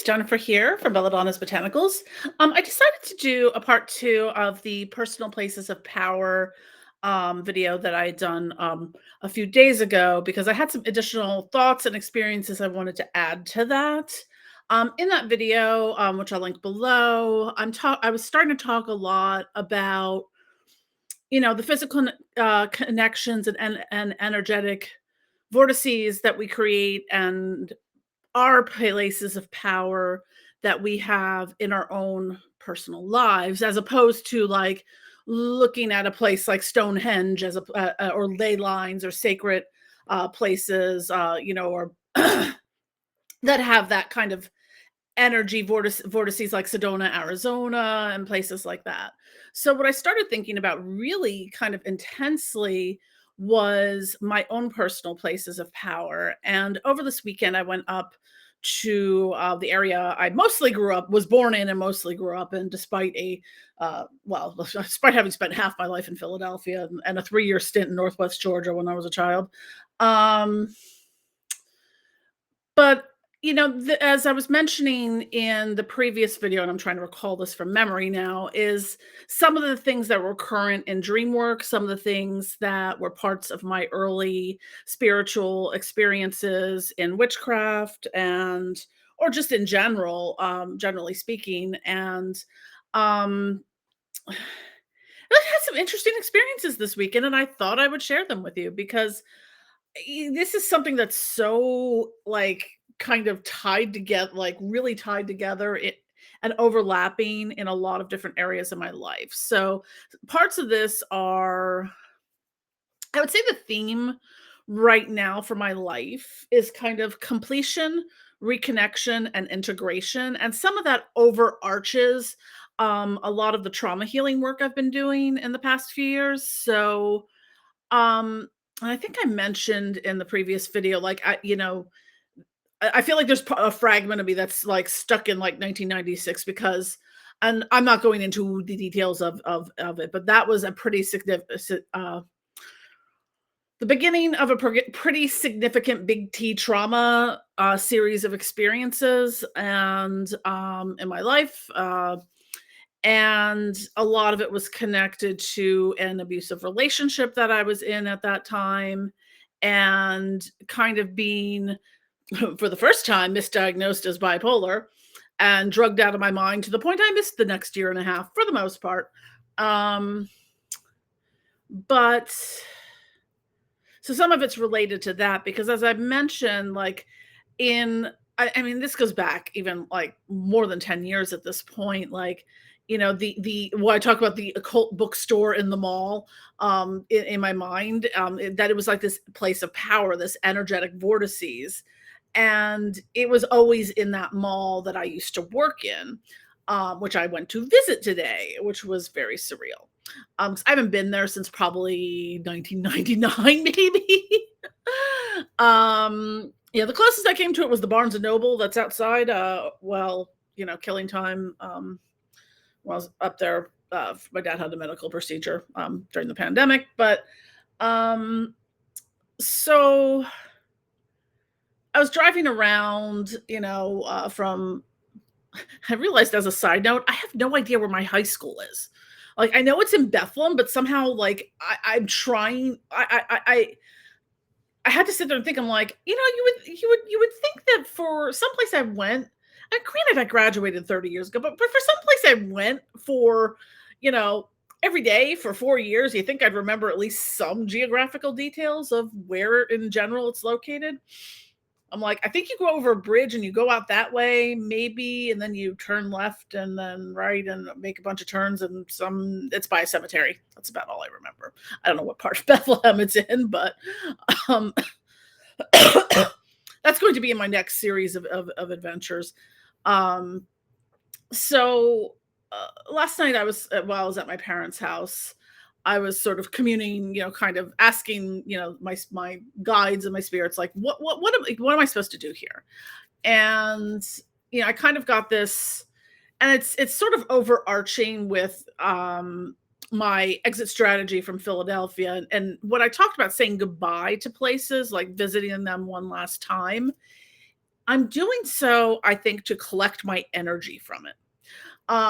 Jennifer here from Belladonna's Botanicals. I decided to do a part two of the personal places of power video that I had done a few days ago because I had some additional thoughts and experiences I wanted to add to that. In that video, which I'll link below, I was starting to talk a lot about the physical connections and energetic vortices that we create and our places of power that we have in our own personal lives, as opposed to like looking at a place like Stonehenge as or ley lines or sacred places, or that have that kind of energy vortices like Sedona, Arizona, and places like that. So what I started thinking about really kind of intensely was my own personal places of power. And over this weekend, I went up to the area I was born in and mostly grew up in, despite despite having spent half my life in Philadelphia and a 3-year stint in Northwest Georgia when I was a child. But as I was mentioning in the previous video, and I'm trying to recall this from memory now, is some of the things that were current in dream work, some of the things that were parts of my early spiritual experiences in witchcraft or just in general, generally speaking. And um, I had some interesting experiences this weekend, and I thought I would share them with you because this is something that's so kind of tied together, like really tied together and overlapping in a lot of different areas of my life. So parts of this are, I would say the theme right now for my life is kind of completion, reconnection, and integration. And some of that overarches a lot of the trauma healing work I've been doing in the past few years. So and I think I mentioned in the previous video, I feel like there's a fragment of me that's like stuck in like 1996 because, and I'm not going into the details of it, but that was a pretty significant, the beginning of a pretty significant big T trauma series of experiences and in my life. And a lot of it was connected to an abusive relationship that I was in at that time and kind of being, for the first time, misdiagnosed as bipolar and drugged out of my mind to the point I missed the next year and a half for the most part. But so some of it's related to that because, as I mentioned, I mean, this goes back even like more than 10 years at this point. I talk about the occult bookstore in the mall, in my mind, that it was like this place of power, this energetic vortices. And it was always in that mall that I used to work in, which I went to visit today, which was very surreal. 'Cause I haven't been there since probably 1999, maybe. The closest I came to it was the Barnes and Noble that's outside. Killing time. When I was up there, my dad had a medical procedure during the pandemic. But so I was driving around, from. I realized, as a side note, I have no idea where my high school is. Like, I know it's in Bethlehem, but somehow, like, I'm trying. I had to sit there and think. I'm like, you would think that for someplace I went. And granted, I graduated 30 years ago, but for someplace I went for, every day for 4 years, you think I'd remember at least some geographical details of where in general it's located. I'm like, I think you go over a bridge and you go out that way, maybe, and then you turn left and then right and make a bunch of turns and it's by a cemetery. That's about all I remember. I don't know what part of Bethlehem it's in, but that's going to be in my next series of adventures. So last night I was at my parents' house. I was sort of communing, kind of asking, my guides and my spirits, like, what am I supposed to do here? And, I kind of got this, and it's sort of overarching with my exit strategy from Philadelphia. And when I talked about saying goodbye to places, like visiting them one last time, I'm doing so, I think, to collect my energy from it,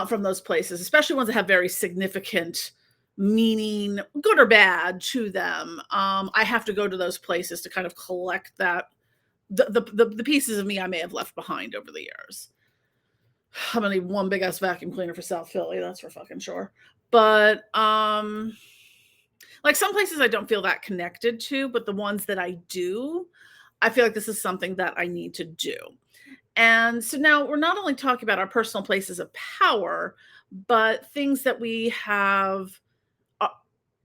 from those places, especially ones that have very significant meaning, good or bad, to them. I have to go to those places to kind of collect that the pieces of me I may have left behind over the years. I'm gonna need one big ass vacuum cleaner for South Philly, that's for fucking sure. But like some places I don't feel that connected to, but the ones that I do, I feel like this is something that I need to do. And so now we're not only talking about our personal places of power, but things that we have, uh,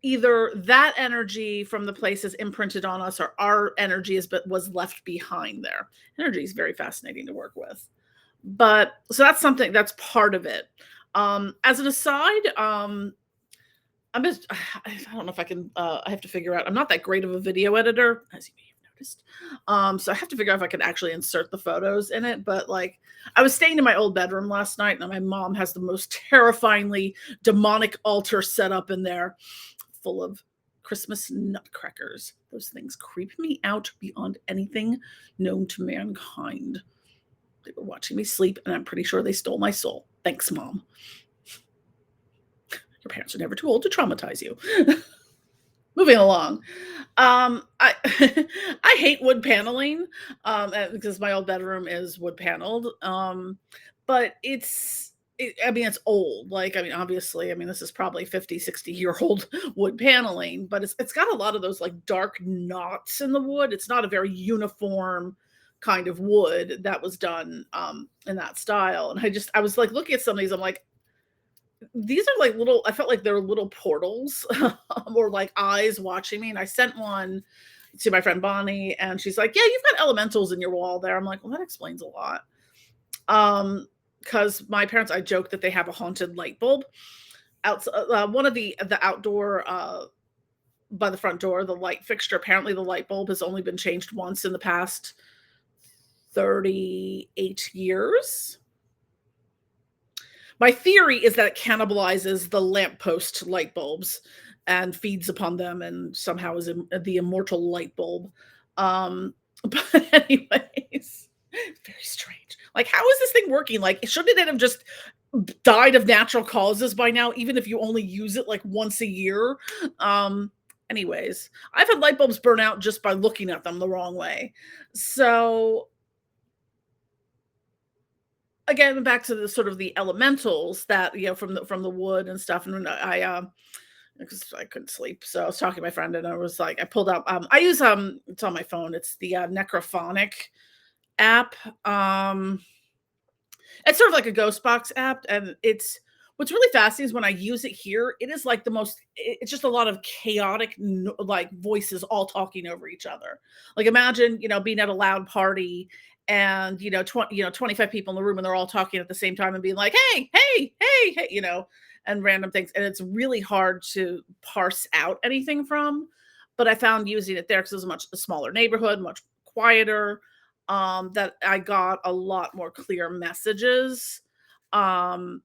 either that energy from the places imprinted on us or our energy is but was left behind there. Energy is very fascinating to work with. But so that's something that's part of it. As an aside, I'm just I don't know if I can I have to figure out. I'm not that great of a video editor, as you may have noticed. So I have to figure out if I can actually insert the photos in it. But like I was staying in my old bedroom last night, and my mom has the most terrifyingly demonic altar set up in there, full of Christmas nutcrackers. Those things creep me out beyond anything known to mankind. They were watching me sleep, and I'm pretty sure they stole my soul. Thanks, Mom. Your parents are never too old to traumatize you. Moving along. I I hate wood paneling, because my old bedroom is wood paneled. But I mean, it's old. Like, I mean, obviously, I mean, this is probably 50, 60-year old wood paneling, but it's got a lot of those like dark knots in the wood. It's not a very uniform kind of wood that was done in that style. And I was like looking at some of these, I'm like, these are like little, I felt like they were little portals or like eyes watching me. And I sent one to my friend Bonnie, and she's like, "Yeah, you've got elementals in your wall there." I'm like, "Well, that explains a lot." Because my parents, I joke that they have a haunted light bulb outside, one of the outdoor, by the front door, the light fixture. Apparently, the light bulb has only been changed once in the past 38 years. My theory is that it cannibalizes the lamppost light bulbs and feeds upon them, and somehow is the immortal light bulb. But anyways, very strange. Like, how is this thing working? Like, shouldn't it have just died of natural causes by now, even if you only use it like once a year? Anyways, I've had light bulbs burn out just by looking at them the wrong way. So again, back to the sort of the elementals that, from the wood and stuff. And when because I couldn't sleep, so I was talking to my friend, and I was like, I pulled out, I use, it's on my phone, it's the Necrophonic app. It's sort of like a ghost box app, and what's really fascinating is when I use it here, it is like it's just a lot of chaotic like voices all talking over each other. Like, imagine, being at a loud party, and 25 people in the room, and they're all talking at the same time and being like, "Hey, hey, hey, hey," and random things. And it's really hard to parse out anything from. But I found using it there, because it was a much smaller neighborhood, much quieter, that I got a lot more clear messages. Um,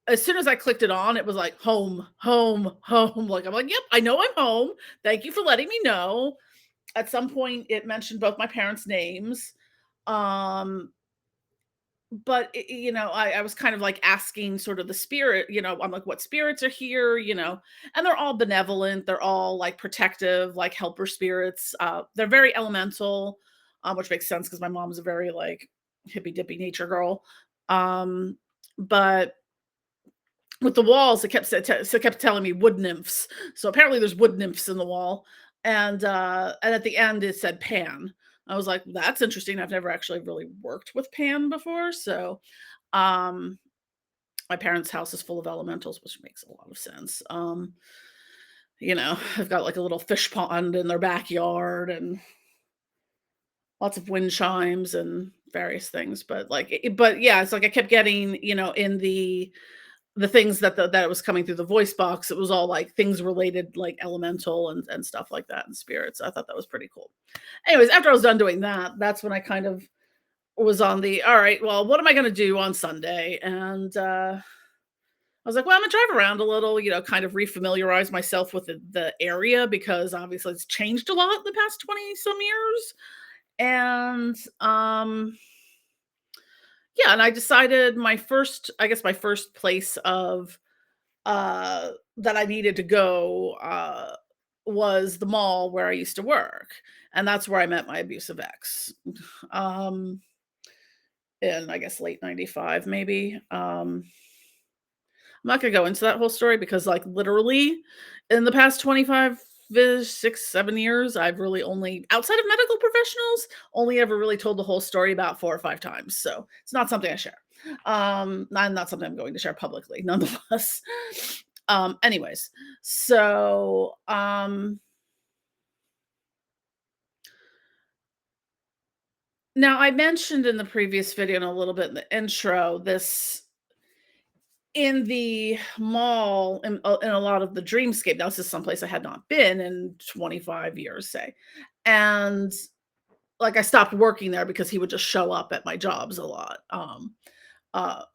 as soon as I clicked it on, it was like home, home, home. Like, I'm like, "Yep, I know I'm home. Thank you for letting me know." At some point, it mentioned both my parents' names. Um, but I was kind of like asking sort of the spirit, I'm like, what spirits are here, and they're all benevolent, they're all like protective, like helper spirits. They're very elemental, which makes sense because my mom's a very like hippy dippy nature girl. But with the walls, it kept telling me wood nymphs. So apparently there's wood nymphs in the wall. And at the end it said Pan. I was like, that's interesting. I've never actually really worked with Pan before. So um my parents' house is full of elementals, which makes a lot of sense. I've got like a little fish pond in their backyard, and lots of wind chimes and various things. But but yeah, it's like I kept getting, in the things that it was coming through the voice box, it was all like things related, like elemental and stuff like that, and spirits. I thought that was pretty cool. Anyways, after I was done doing that, that's when I kind of was on the, all right, well, what am I going to do on Sunday? And I was like, well, I'm gonna drive around a little, kind of refamiliarize myself with the area, because obviously it's changed a lot in the past 20 some years. And yeah, and I decided my first place of that I needed to go was the mall where I used to work. And that's where I met my abusive ex. Um in I guess late 95 maybe. I'm not gonna go into that whole story because, like, literally in the past 25 6, 7 years, I've really only outside of medical professionals, only ever really told the whole story about 4 or 5 times, so it's not something I share. Not something I'm going to share publicly, nonetheless. Anyways, so, now I mentioned in the previous video and a little bit in the intro, this in the mall, in a lot of the dreamscape. Now, this is someplace I had not been in 25 years, say. And like I stopped working there because he would just show up at my jobs a lot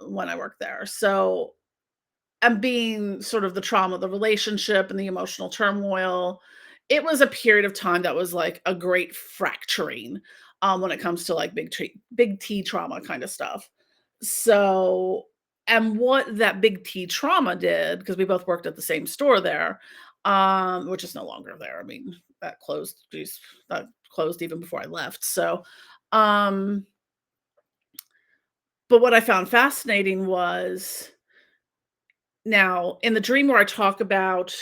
when I worked there. So and being sort of the trauma of the relationship and the emotional turmoil, it was a period of time that was like a great fracturing when it comes to like big T trauma kind of stuff. So, and what that big T trauma did, because we both worked at the same store there, which is no longer there. I mean, that closed, geez, that closed even before I left. So, um, but what I found fascinating was now in the dream where I talk about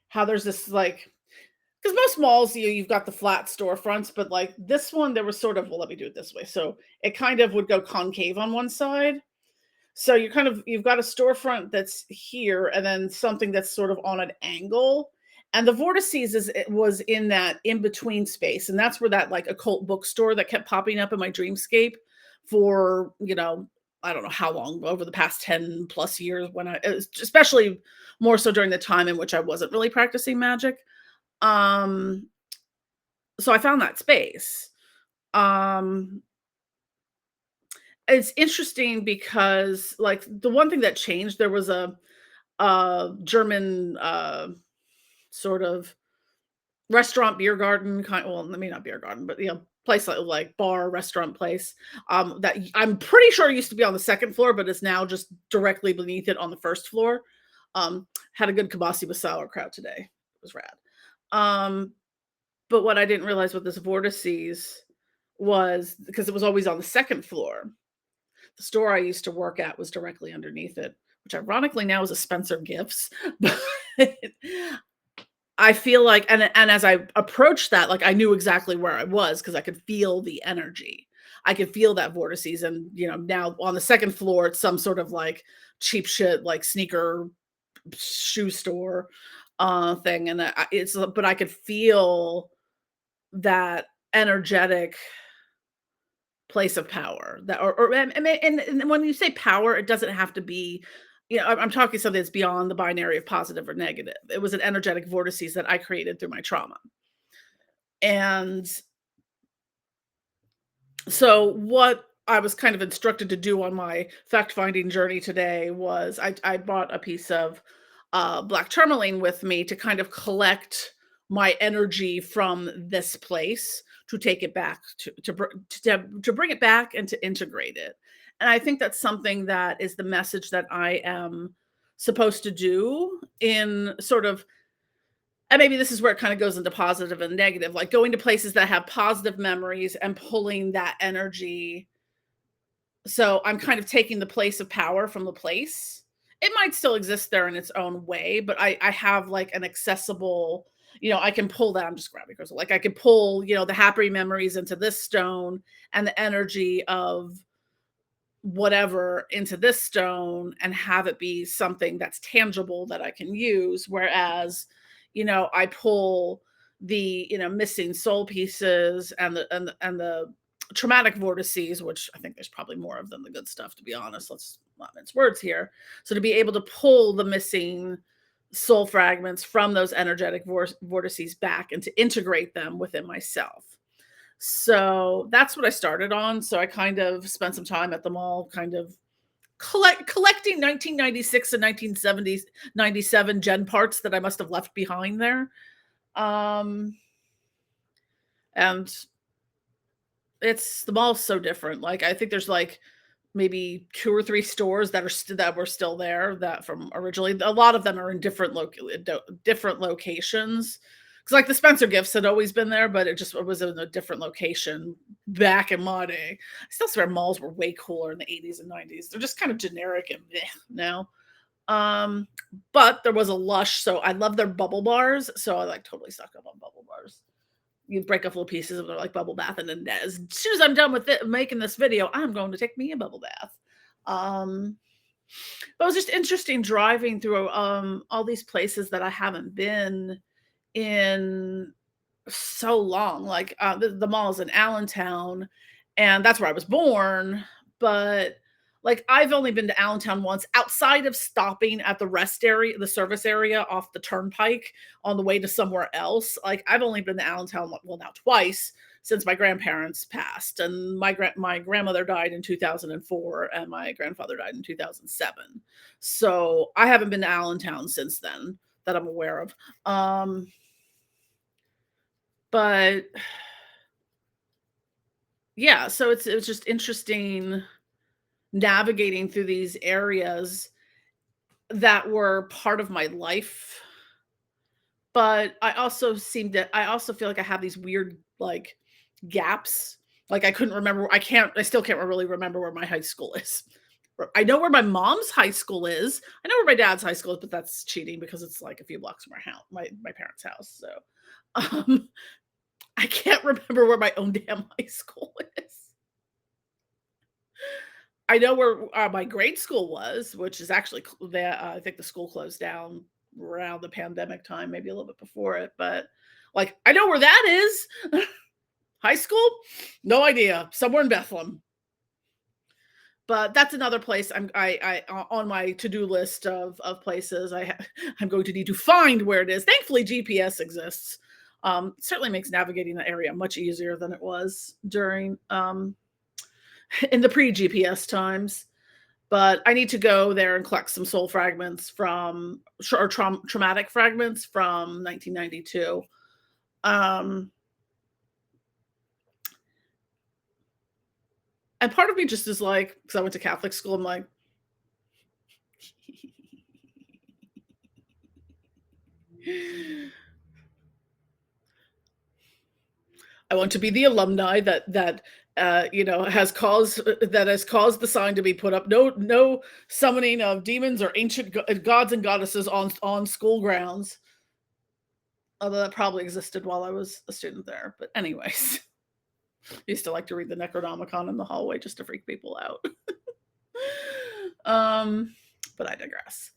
how there's this like, because most malls you've got the flat storefronts, but like this one there was sort of, well, let me do it this way. So it kind of would go concave on one side. So you've got a storefront that's here and then something that's sort of on an angle. And the vortices it was in that in between space. And that's where that like occult bookstore that kept popping up in my dreamscape for, I don't know how long, over the past 10 plus years when especially more so during the time in which I wasn't really practicing magic. Um, so I found that space. Um, it's interesting because like the one thing that changed, there was a German sort of restaurant beer garden kind, well, I mean not beer garden, but place like bar restaurant place that I'm pretty sure used to be on the second floor, but is now just directly beneath it on the first floor. Had a good kibasi with sauerkraut today. It was rad. Um, but what I didn't realize with this vortices was because it was always on the second floor. The store I used to work at was directly underneath it, which ironically now is a Spencer Gifts. But I feel like and as I approached that, like I knew exactly where I was because I could feel the energy. I could feel that vortices. And now on the second floor, it's some sort of like cheap shit, like sneaker shoe store thing. And but I could feel that energetic place of power that or and when you say power, it doesn't have to be, I'm talking something that's beyond the binary of positive or negative. It was an energetic vortices that I created through my trauma. And so what I was kind of instructed to do on my fact-finding journey today was I bought a piece of black tourmaline with me to kind of collect my energy from this place to take it back to bring it back and to integrate it. And I think that's something that is the message that I am supposed to do in sort of, and maybe this is where it kind of goes into positive and negative, like going to places that have positive memories and pulling that energy. So I'm kind of taking the place of power from the place. It might still exist there in its own way, but I have like an accessible, I can pull that. I'm just grabbing crystal. Like I could pull, the happy memories into this stone and the energy of whatever into this stone and have it be something that's tangible that I can use. Whereas, I pull the, missing soul pieces and the traumatic vortices, which I think there's probably more of than the good stuff, to be honest. Let's not mince words here. So to be able to pull the missing soul fragments from those energetic vortices back and to integrate them within myself. So that's what I started on. So I kind of spent some time at the mall, kind of collecting 1996 and 1970s, 97 gen parts that I must have left behind there. Um, and It's the mall's so different. Like, I think there's, like, maybe 2 or 3 stores that that were still there that from originally. A lot of them are in different locations. Because like, the Spencer Gifts had always been there, but it was in a different location back in my day. I still swear malls were way cooler in the '80s and '90s. They're just kind of generic and meh now. Um, but there was a Lush, so I love their bubble bars, so I, like, totally suck up on bubble bars. You break up little pieces of their, like, bubble bath, and then as soon as I'm done with it making this video, I'm going to take me a bubble bath. Um, but it was just interesting driving through, all these places that I haven't been in so long. Like, the mall is in Allentown, and that's where I was born, but, like, I've only been to Allentown once outside of stopping at the rest area, the service area off the turnpike on the way to somewhere else. Like, I've only been to Allentown, well, now twice since my grandparents passed, and my grandmother died in 2004 and my grandfather died in 2007. So, I haven't been to Allentown since then that I'm aware of. But yeah, so it's just interesting navigating through these areas that were part of my life, but I also feel like I have these weird, like, gaps. Like, I still can't really remember where my high school is. I know where my mom's high school is. I know where my dad's high school is, but that's cheating because it's, like, a few blocks from my parents' house, so, um, I can't remember where my own damn high school is. I know where, my grade school was, which is actually I think the school closed down around the pandemic time, maybe a little bit before it, but, like, I know where that is. High school? No idea. Somewhere in Bethlehem. But that's another place on my to-do list of places I'm going to need to find where it is. Thankfully, GPS exists. Certainly makes navigating the area much easier than it was during, in the pre-GPS times. But I need to go there and collect some soul fragments or traumatic fragments from 1992. Um, and part of me just is like, because I went to Catholic school, I'm like, I want to be the alumni that has caused the sign to be put up. No summoning of demons or ancient gods and goddesses on school grounds. Although that probably existed while I was a student there. But anyways, I used to like to read the Necronomicon in the hallway just to freak people out. But I digress.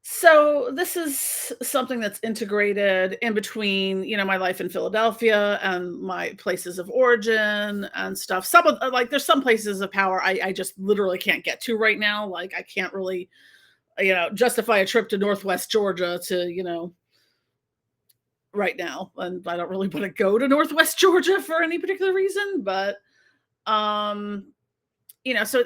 So this is something that's integrated in between, my life in Philadelphia and my places of origin and stuff. Some of like there's some places of power I just literally can't get to right now. Like, I can't really, justify a trip to Northwest Georgia to, right now. And I don't really want to go to Northwest Georgia for any particular reason, but so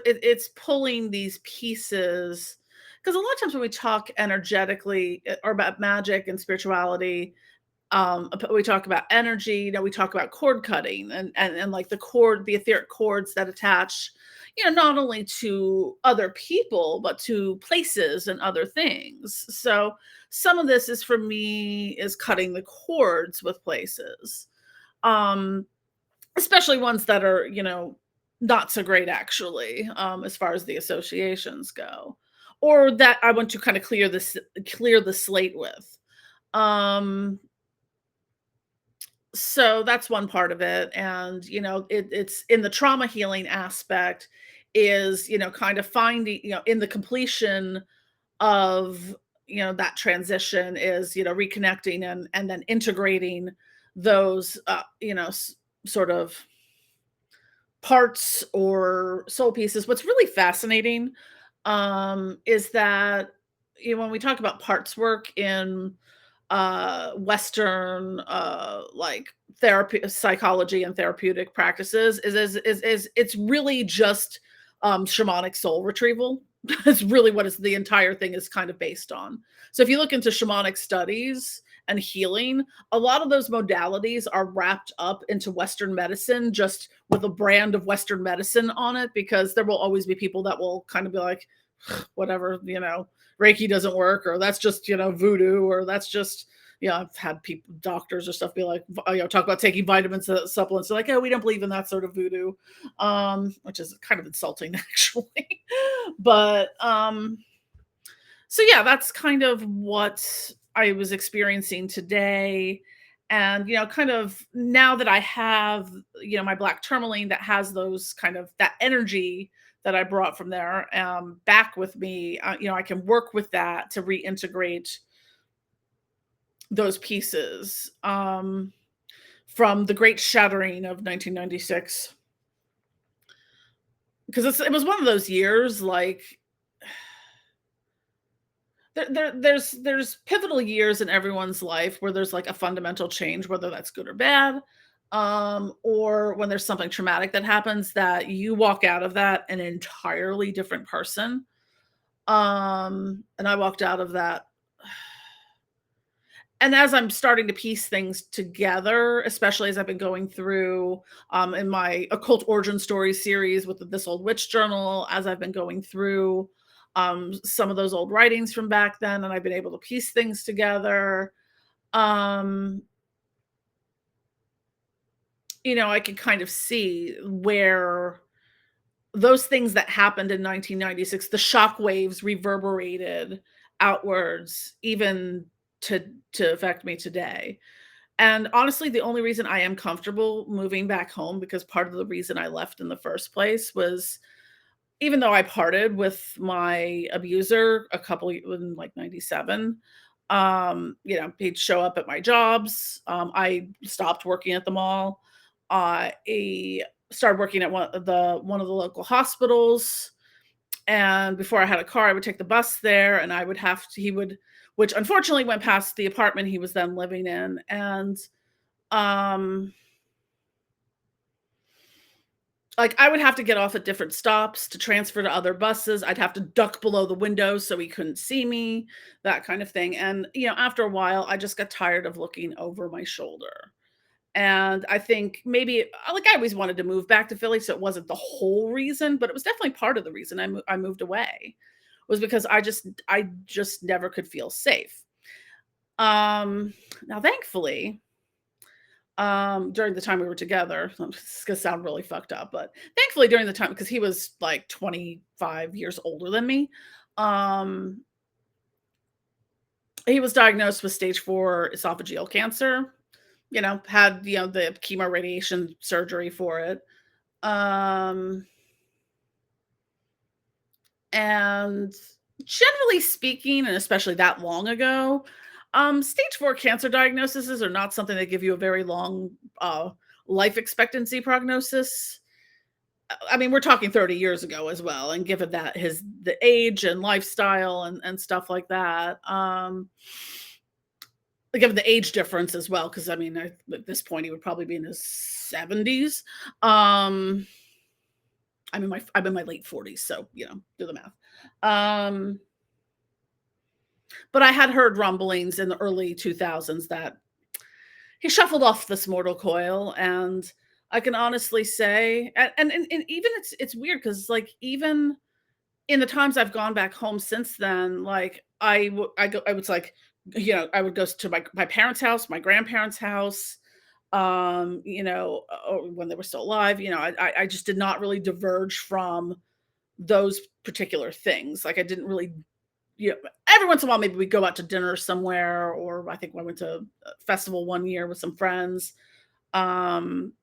it's pulling these pieces, because a lot of times when we talk energetically, or about magic and spirituality, we talk about energy, we talk about cord cutting and like the etheric cords that attach, not only to other people, but to places and other things. So some of this is, for me, is cutting the cords with places. Um, Especially ones that are, not so great actually, as far as the associations go, or that I want to kind of clear the slate with. Um, so that's one part of it, and it's in the trauma healing aspect is, kind of finding, in the completion of, that transition is, reconnecting and then integrating those, sort of parts or soul pieces. What's really fascinating, is that, when we talk about parts work in Western, like, therapy, psychology, and therapeutic practices, is it's really just shamanic soul retrieval. That's really what the entire thing is kind of based on. So if you look into shamanic studies and healing, a lot of those modalities are wrapped up into Western medicine, just with a brand of Western medicine on it, because there will always be people that will kind of be like, whatever, Reiki doesn't work, or that's just, voodoo, or that's just, I've had people, doctors or stuff be like, talk about taking vitamins, supplements. They're like, oh, we don't believe in that sort of voodoo, which is kind of insulting actually. But so yeah, that's kind of what I was experiencing today. And, kind of now that I have, my black tourmaline that has those kind of that energy that I brought from there back with me, I can work with that to reintegrate those pieces from the great shattering of 1996. Because it was one of those years, like, there's pivotal years in everyone's life where there's like a fundamental change, whether that's good or bad, or when there's something traumatic that happens that you walk out of that an entirely different person. And I walked out of that, and as I'm starting to piece things together, especially as I've been going through in my occult origin story series with This Old Witch Journal, as I've been going through some of those old writings from back then, and I've been able to piece things together. um I can kind of see where those things that happened in 1996, the shock waves reverberated outwards, even to affect me today. And honestly, the only reason I am comfortable moving back home, because part of the reason I left in the first place was, even though I parted with my abuser in like 97, he'd show up at my jobs. I stopped working at the mall. I started working at one of the local hospitals. And before I had a car, I would take the bus there, and he would, which unfortunately went past the apartment he was then living in. And um like, I would have to get off at different stops to transfer to other buses. I'd have to duck below the window so he couldn't see me, that kind of thing. And, after a while, I just got tired of looking over my shoulder. And I think maybe, like, I always wanted to move back to Philly, so it wasn't the whole reason, but it was definitely part of the reason I moved away, was because I just never could feel safe. Now thankfully, during the time we were together, this is gonna sound really fucked up, but thankfully during the time, because he was like 25 years older than me, um, he was diagnosed with stage 4 esophageal cancer, had, the chemo radiation surgery for it. Um, and generally speaking, and especially that long ago, stage 4 cancer diagnoses are not something that give you a very long life expectancy prognosis. I mean, we're talking 30 years ago as well, and given that the age and lifestyle and stuff like that, given the age difference as well, because I mean, at this point, he would probably be in his 70s. Um, I'm in my late 40s, so do the math. Um, but I had heard rumblings in the early 2000s that he shuffled off this mortal coil. And I can honestly say, and even it's weird, because like, even in the times I've gone back home since then, like, I was like, I would go to my parents' house, my grandparents' house, or when they were still alive. I just did not really diverge from those particular things. Like, I didn't really, you know, every once in a while, maybe we go out to dinner somewhere, or I think I went to a festival one year with some friends. Um,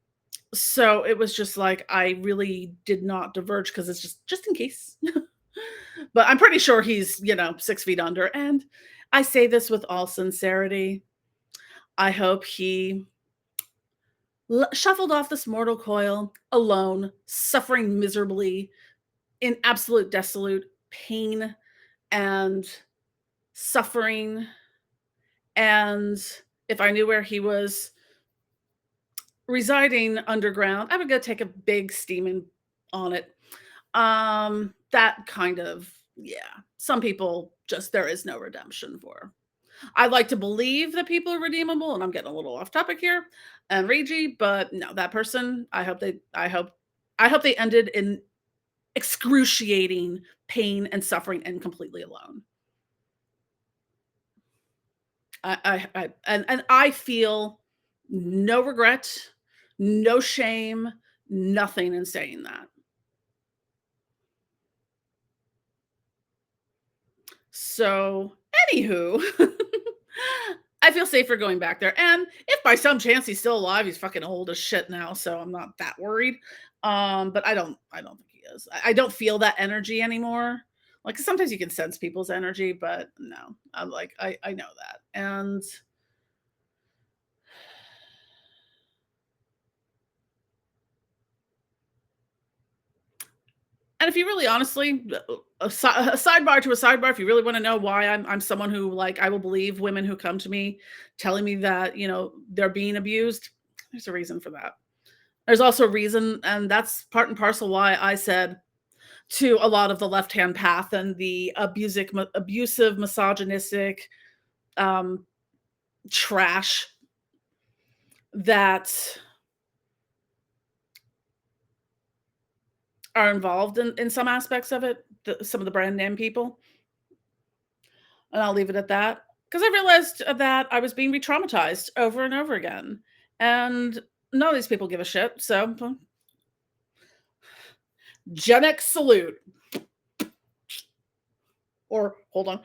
so it was just like, I really did not diverge, because it's just in case. But I'm pretty sure he's, 6 feet under. And I say this with all sincerity. I hope he shuffled off this mortal coil alone, suffering miserably, in absolute desolate pain and suffering. And if I knew where he was residing underground, I would go take a big steaming on it. That kind of, yeah. Some people, just there is no redemption for. I like to believe that people are redeemable, and I'm getting a little off topic here and ragey, but no, that person, I hope they ended in excruciating pain and suffering and completely alone. And I feel no regret, no shame, nothing in saying that. So, anywho, I feel safer going back there. And if by some chance he's still alive, he's fucking old as shit now, so I'm not that worried. But I don't think he is. I don't feel that energy anymore. Like sometimes you can sense people's energy, but no, I know that. And if you really honestly, a sidebar to a sidebar, if you really want to know why I'm someone who like I will believe women who come to me telling me that they're being abused. There's a reason for that. There's also a reason, and that's part and parcel why I said to a lot of the left hand path and the abusive, misogynistic um, trash that are involved in some aspects of it. Some of the brand name people, and I'll leave it at that. Because I realized that I was being re-traumatized over and over again. And none of these people give a shit. So, Gen X salute. Or, hold on.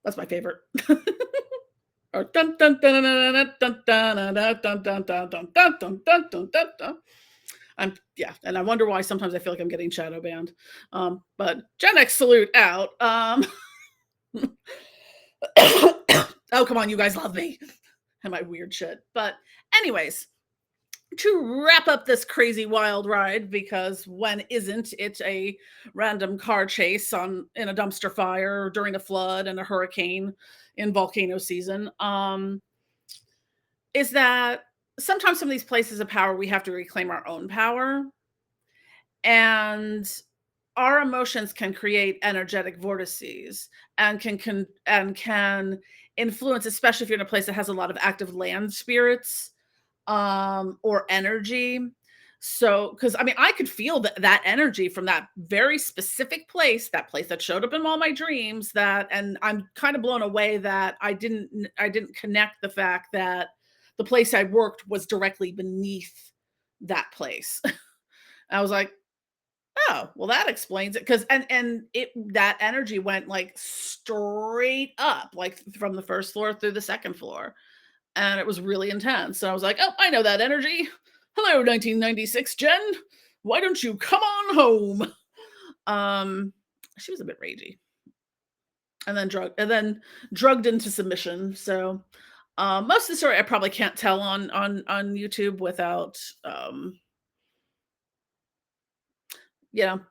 That's my favorite. Or dun dun dun dun dun dun dun dun dun dun dun dun dun dun dun dun dun dun. Yeah, and I wonder why sometimes I feel like I'm getting shadow banned. But Gen X salute out. Oh, come on, you guys love me and my weird shit. But anyways, to wrap up this crazy wild ride, because when isn't it a random car chase in a dumpster fire during a flood and a hurricane in volcano season, is that sometimes some of these places of power we have to reclaim our own power, and our emotions can create energetic vortices and can influence, especially if you're in a place that has a lot of active land spirits or energy. So, because I mean, I could feel that energy from that very specific place, that place that showed up in all my dreams. And I'm kind of blown away that I didn't connect the fact that the place I worked was directly beneath that place. I was like, oh, well, that explains it. Because and it that energy went like straight up, like from the first floor through the second floor, and it was really intense. So I was like, "Oh, I know that energy. Hello, 1996 Jen. Why don't you come on home?" Um, she was a bit ragey, and then drugged into submission. So most of the story I probably can't tell on YouTube without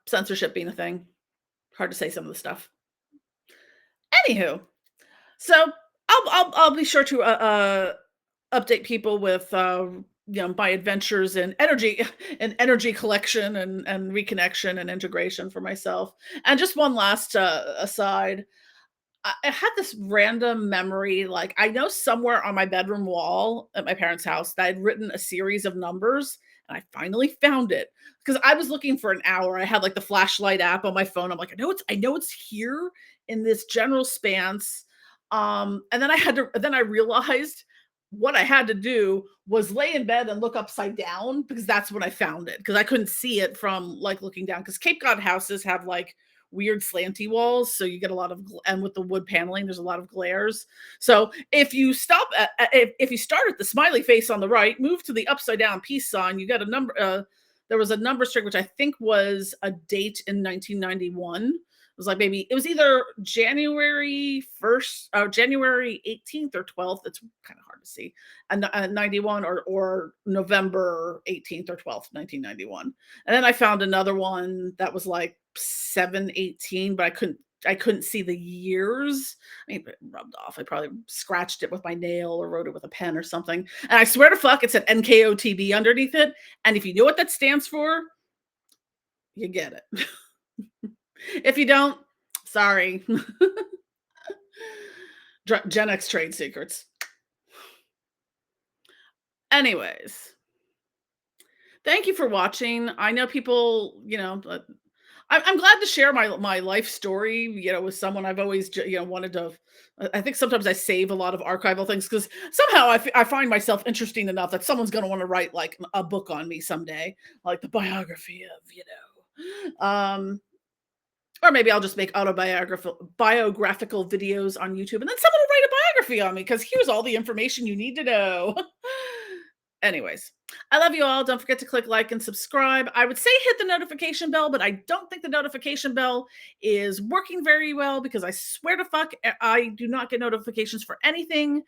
censorship being a thing. Hard to say some of the stuff. Anywho, so I'll be sure to update people with my adventures in energy and energy collection and reconnection and integration for myself. And just one last aside, I had this random memory. Like I know somewhere on my bedroom wall at my parents' house that I'd written a series of numbers, and I finally found it because I was looking for an hour. I had like the flashlight app on my phone. I'm like, I know it's here in this general stance. And then I realized what I had to do was lay in bed and look upside down because that's when I found it because I couldn't see it from like looking down because Cape Cod houses have like weird slanty walls, so you get a lot of and with the wood paneling there's a lot of glares. So if you if you start at the smiley face on the right, move to the upside down peace sign, you get a number. There was a number string which I think was a date in 1991. It was like maybe it was either January 1st or January 18th or 12th. It's kind of hard to see. And 91 or November 18th or 12th, 1991. And then I found another one that was like 718, but I couldn't see the years. I mean, it rubbed off. I probably scratched it with my nail or wrote it with a pen or something. And I swear to fuck, it said NKOTB underneath it. And if you know what that stands for, you get it. If you don't, Sorry. Gen X trade secrets. Anyways, thank you for watching. I know people, I'm glad to share my life story, with someone I've always, wanted to. I think sometimes I save a lot of archival things because somehow I find myself interesting enough that someone's going to want to write like a book on me someday, like the biography of, or maybe I'll just make biographical videos on YouTube, and then someone will write a biography on me because here's all the information you need to know. Anyways, I love you all. Don't forget to click like and subscribe. I would say hit the notification bell, but I don't think the notification bell is working very well because I swear to fuck, I do not get notifications for anything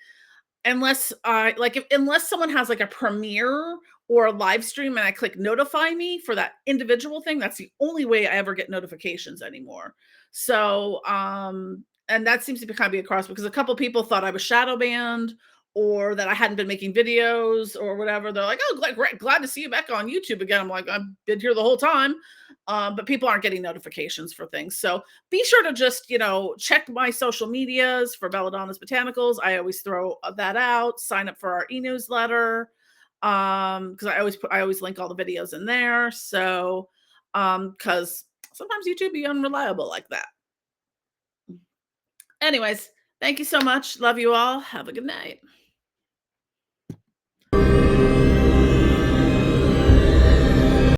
unless I like unless someone has like a premiere or a live stream and I click notify me for that individual thing. That's the only way I ever get notifications anymore. So and that seems to be kind of be a cross because a couple people thought I was shadow banned or that I hadn't been making videos or whatever. They're like, oh, glad to see you back on YouTube again. I'm like, I've been here the whole time. But people aren't getting notifications for things. So be sure to just, check my social medias for Belladonna's Botanicals. I always throw that out. Sign up for our e-newsletter because I always link all the videos in there. So because sometimes YouTube be unreliable like that. Anyways, thank you so much. Love you all. Have a good night.